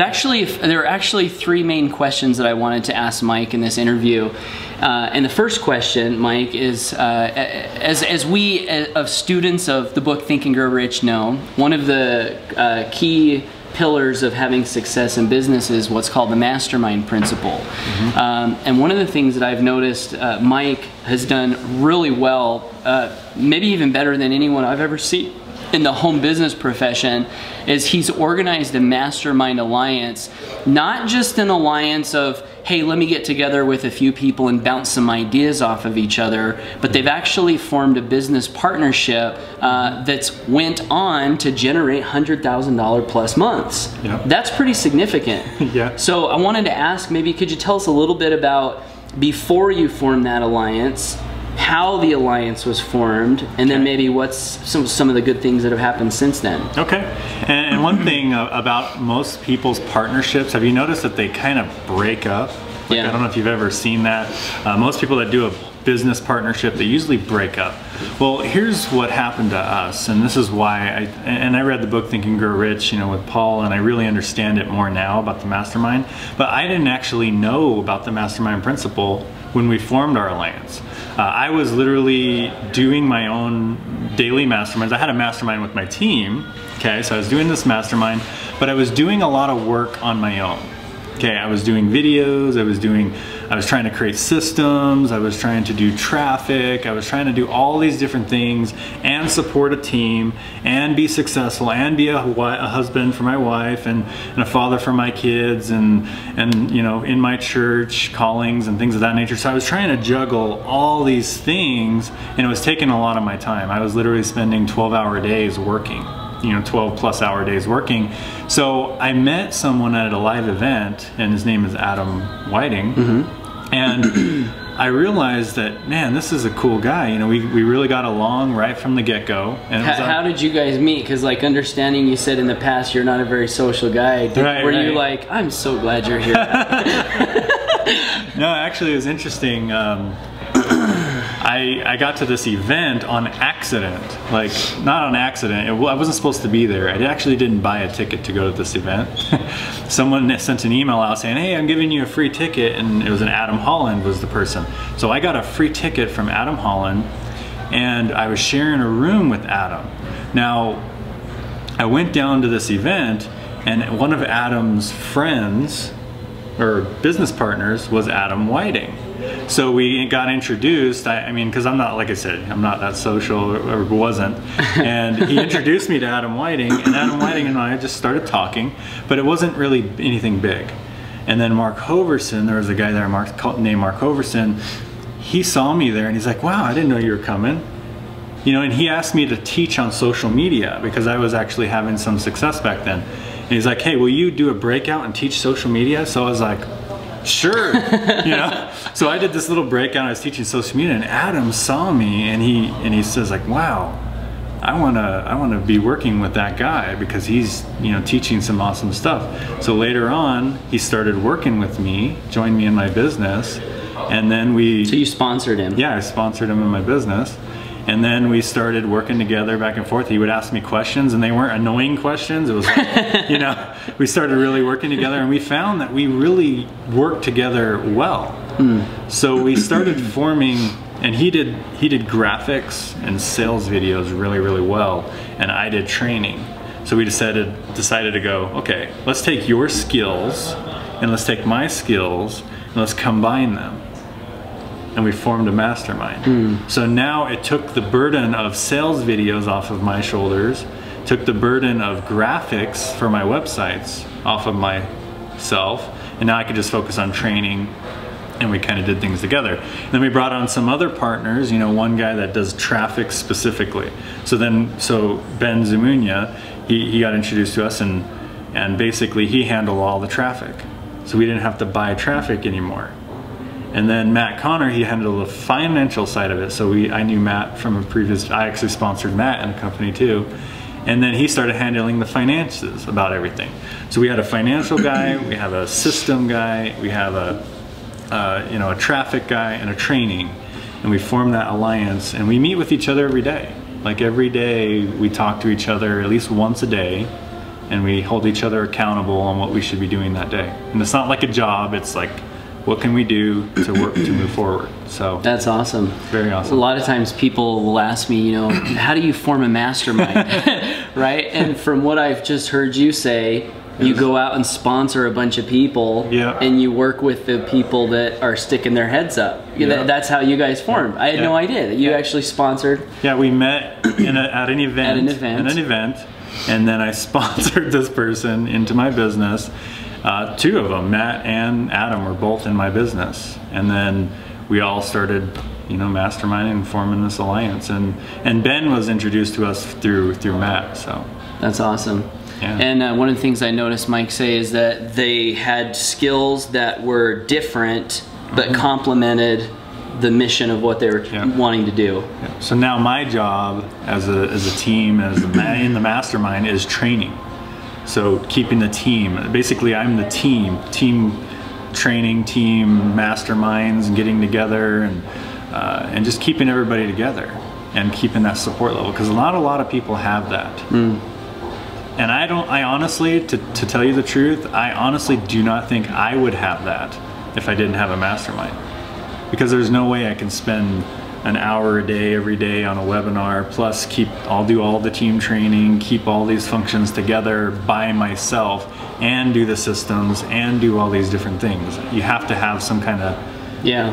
There are actually three main questions that I wanted to ask Mike in this interview. And the first question, Mike, is as we of students of the book Think and Grow Rich know, one of the key pillars of having success in business is what's called the Mastermind Principle. And one of the things that I've noticed Mike has done really well, maybe even better than anyone I've ever seen in the home business profession, is he's organized a mastermind alliance, not just an alliance of, hey, let me get together with a few people and bounce some ideas off of each other, but they've actually formed a business partnership that's went on to generate $100,000 plus months. Yep. That's pretty significant. Yeah. So I wanted to ask, maybe could you tell us a little bit about, before you formed that alliance, how the alliance was formed, and then maybe what's some of the good things that have happened since then. Okay. And one thing about most people's partnerships, have you noticed that they kind of break up? Like, I don't know if you've ever seen that. Most people that do a business partnership, they usually break up. Well, here's what happened to us, and this is why I read the book Think and Grow Rich, with Paul, and I really understand it more now about the mastermind, but I didn't actually know about the Mastermind Principle when we formed our alliance. I was literally doing my own daily masterminds. I had a mastermind with my team, okay, so I was doing this mastermind, but I was doing a lot of work on my own. Okay, I was doing videos, I was trying to create systems, I was trying to do traffic, I was trying to do all these different things and support a team and be successful and be a husband for my wife and a father for my kids and in my church callings and things of that nature. So I was trying to juggle all these things, and it was taking a lot of my time. I was literally spending 12-hour days working. 12-plus-hour days working. So I met someone at a live event, and his name is Adam Whiting, and I realized that, man, this is a cool guy. We really got along right from the get-go. And how did you guys meet? Because, like, understanding you said in the past you're not a very social guy. Were you like, I'm so glad you're here? No, actually, it was interesting. I got to this event on accident. Like, not on accident. I wasn't supposed to be there. I actually didn't buy a ticket to go to this event. Someone sent an email out saying, hey, I'm giving you a free ticket, and it was Adam Holland was the person. So I got a free ticket from Adam Holland, and I was sharing a room with Adam. Now, I went down to this event, and one of Adam's friends, or business partners, was Adam Whiting. So we got introduced, I mean, because I'm not, like I said, I'm not that social, or wasn't, and he introduced me to Adam Whiting, and Adam Whiting and I just started talking, but it wasn't really anything big. And then Mark Hoverson, there was a guy there named Mark Hoverson, he saw me there and he's like, wow, I didn't know you were coming. And he asked me to teach on social media because I was actually having some success back then. And he's like, hey, will you do a breakout and teach social media? So I was like, sure, So I did this little breakout. I was teaching social media, and Adam saw me, and he says like, "Wow, I wanna be working with that guy because he's teaching some awesome stuff." So later on, he started working with me, joined me in my business, and then So you sponsored him? Yeah, I sponsored him in my business. And then we started working together back and forth. He would ask me questions, and they weren't annoying questions. It was like, we started really working together, and we found that we really worked together well. So we started forming, and he did graphics and sales videos really, really well, and I did training. So we decided to go, okay, let's take your skills, and let's take my skills, and let's combine them. And we formed a mastermind. So now it took the burden of sales videos off of my shoulders, took the burden of graphics for my websites off of myself, and now I could just focus on training, and we kind of did things together. And then we brought on some other partners, one guy that does traffic specifically. So Ben Zumunya, he got introduced to us, and basically he handled all the traffic. So we didn't have to buy traffic anymore. And then Matt Connor, he handled the financial side of it. So I knew Matt from a previous, I actually sponsored Matt in a company too. And then he started handling the finances about everything. So we had a financial guy, we have a system guy, we have a traffic guy, and a training. And we formed that alliance, and we meet with each other every day. Like every day we talk to each other at least once a day. and we hold each other accountable on what we should be doing that day. And it's not like a job, it's like, what can we do to work to move forward? So that's awesome. Very awesome. A lot of times people will ask me, you know, how do you form a mastermind? Right? And from what I've just heard you say, you go out and sponsor a bunch of people, and you work with the people that are sticking their heads up. That's how you guys formed. I had no idea that you actually sponsored. Yeah, we met at an event. And then I sponsored this person into my business. Two of them, Matt and Adam, were both in my business. And then we all started, you know, masterminding and forming this alliance. And Ben was introduced to us through Matt. So that's awesome. Yeah. And one of the things I noticed Mike say is that they had skills that were different but complemented the mission of what they were wanting to do. Yeah. So now my job as a team, in the mastermind, is training. So keeping the team, basically I'm the team training, team masterminds, and getting together, and just keeping everybody together and keeping that support level, because not a lot of people have that. And I honestly, to tell you the truth, I honestly do not think I would have that if I didn't have a mastermind. Because there's no way I can spend an hour a day every day on a webinar, plus I'll do all the team training, keep all these functions together by myself, and do the systems, and do all these different things. You have to have some kind of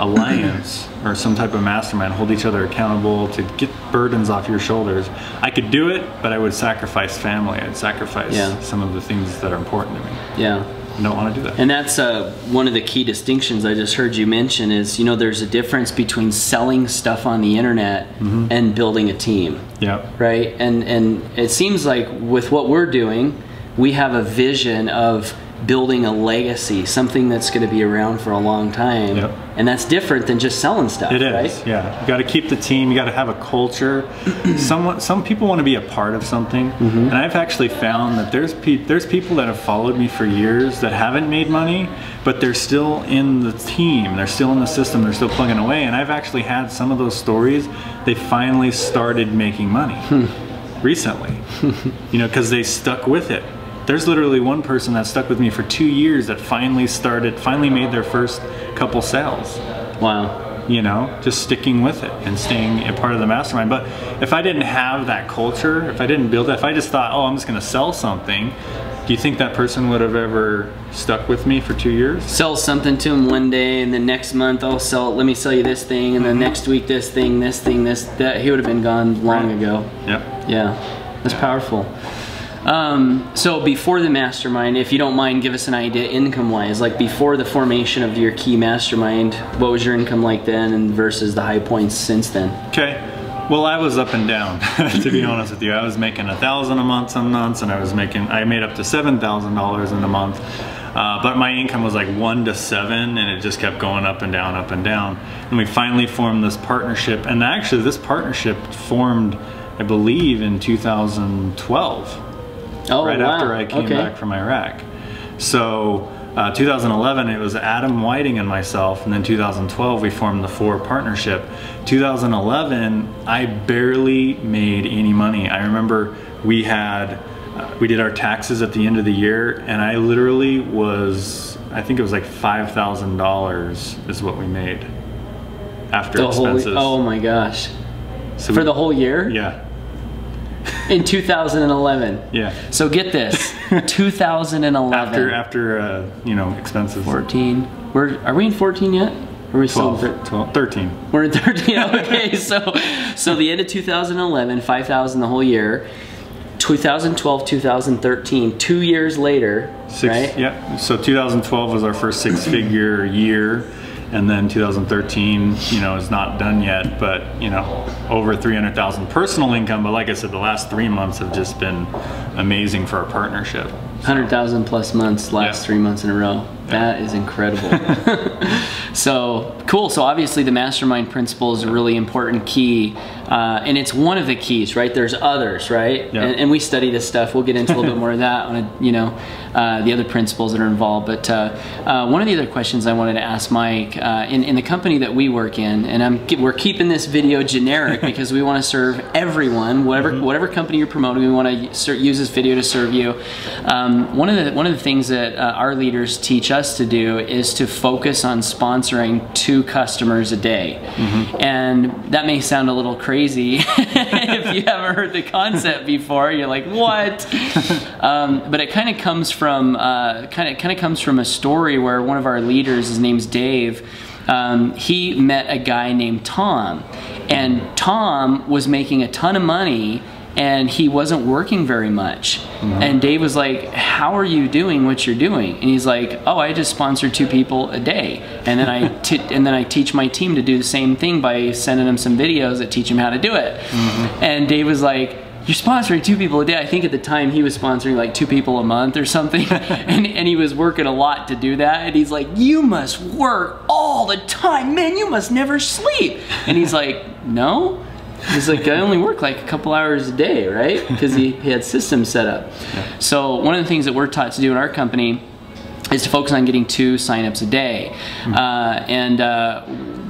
alliance or some type of mastermind, hold each other accountable to get burdens off your shoulders. I could do it, but I would sacrifice family. I'd sacrifice some of the things that are important to me. Yeah. I don't want to do that. And that's one of the key distinctions I just heard you mention is, you know, there's a difference between selling stuff on the internet and building a team. Yeah. Right? And it seems like with what we're doing, we have a vision of building a legacy, something that's going to be around for a long time. Yep. And that's different than just selling stuff. It is, right? Yeah. You got to keep the team. You got to have a culture. Some people want to be a part of something, and I've actually found that there's people that have followed me for years that haven't made money, but they're still in the team. They're still in the system. They're still plugging away. And I've actually had some of those stories. They finally started making money recently, you know, because they stuck with it. There's literally one person that stuck with me for 2 years that finally made their first couple sales. Wow. You know, just sticking with it and staying a part of the mastermind. But if I didn't have that culture, if I didn't build it, if I just thought, oh, I'm just gonna sell something, do you think that person would have ever stuck with me for 2 years? Sell something to him one day, and then next month, oh, let me sell you this thing, and then next week this thing, that. He would have been gone long ago. Yep. Yeah, that's powerful. So before the mastermind, if you don't mind, give us an idea income-wise, like before the formation of your key mastermind, what was your income like then and versus the high points since then? Okay. Well, I was up and down, to be honest with you. I was making $1,000 a month some months, and I made up to $7,000 in a month. But my income was like 1 to 7, and it just kept going up and down, up and down. And we finally formed this partnership, and actually this partnership formed, I believe, in 2012. Oh, right after I came back from Iraq. So 2011, it was Adam Whiting and myself, and then 2012 we formed the 4 partnership. 2011, I barely made any money. I remember we did our taxes at the end of the year, and I literally I think it was like $5,000 is what we made after expenses. Oh my gosh. So for the whole year? Yeah. In 2011. Yeah. So get this, 2011. After you know, expenses. 14. Are we in 14 yet? Or are we 12, 13. We're in 13. Okay. So the end of 2011, 5,000 the whole year. 2012, 2013, 2 years later, right? Yeah. So 2012 was our first 6-figure year. And then 2013, you know, is not done yet, but, you know, over 300,000 personal income. But like I said, the last 3 months have just been amazing for our partnership. 100,000 plus months, last 3 months in a row. That is incredible. So cool. So obviously the Mastermind Principle is a really important key, and it's one of the keys, right? There's others, right? Yeah. And we study this stuff. We'll get into a little bit more of that on the other principles that are involved. But one of the other questions I wanted to ask Mike, in the company that we work in, and we're keeping this video generic because we want to serve everyone, whatever company you're promoting. We want to use this video to serve you. One of the things that our leaders teach us to do is to focus on sponsoring 2 customers a day. And that may sound a little crazy if you haven't heard the concept before. You're like, what? But it kind of comes from a story where one of our leaders, his name's Dave, he met a guy named Tom, and Tom was making a ton of money and he wasn't working very much. And Dave was like, how are you doing what you're doing? And he's like, oh, I just sponsor 2 people a day. And then I teach my team to do the same thing by sending them some videos that teach them how to do it. And Dave was like, you're sponsoring 2 people a day. I think at the time he was sponsoring like 2 people a month or something. and he was working a lot to do that. And he's like, you must work all the time. Man, you must never sleep. And he's like, no. He's like, I only work like a couple hours a day, right? Because he had systems set up. So one of the things that we're taught to do in our company is to focus on getting 2 signups a day.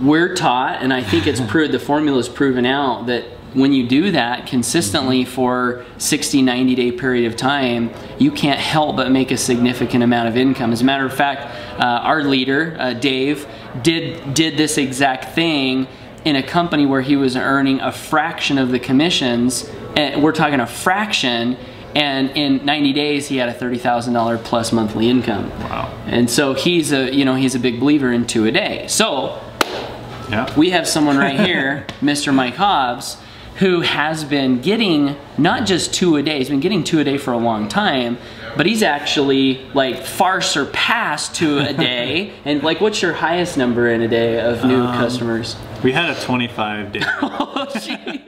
We're taught, and I think it's proved, the formula is proven out, that when you do that consistently for 60, 90-day period of time, you can't help but make a significant amount of income. As a matter of fact, our leader, Dave, did this exact thing in a company where he was earning a fraction of the commissions, and we're talking a fraction, and in 90 days he had a $30,000 plus monthly income. Wow. And so he's a big believer in 2 a day. So we have someone right here, Mr. Mike Hobbs, who has been getting not just 2 a day, he's been getting 2 a day for a long time, but he's actually like far surpassed 2 a day. And like, what's your highest number in a day of new customers? We had a 25 day. Oh, gee.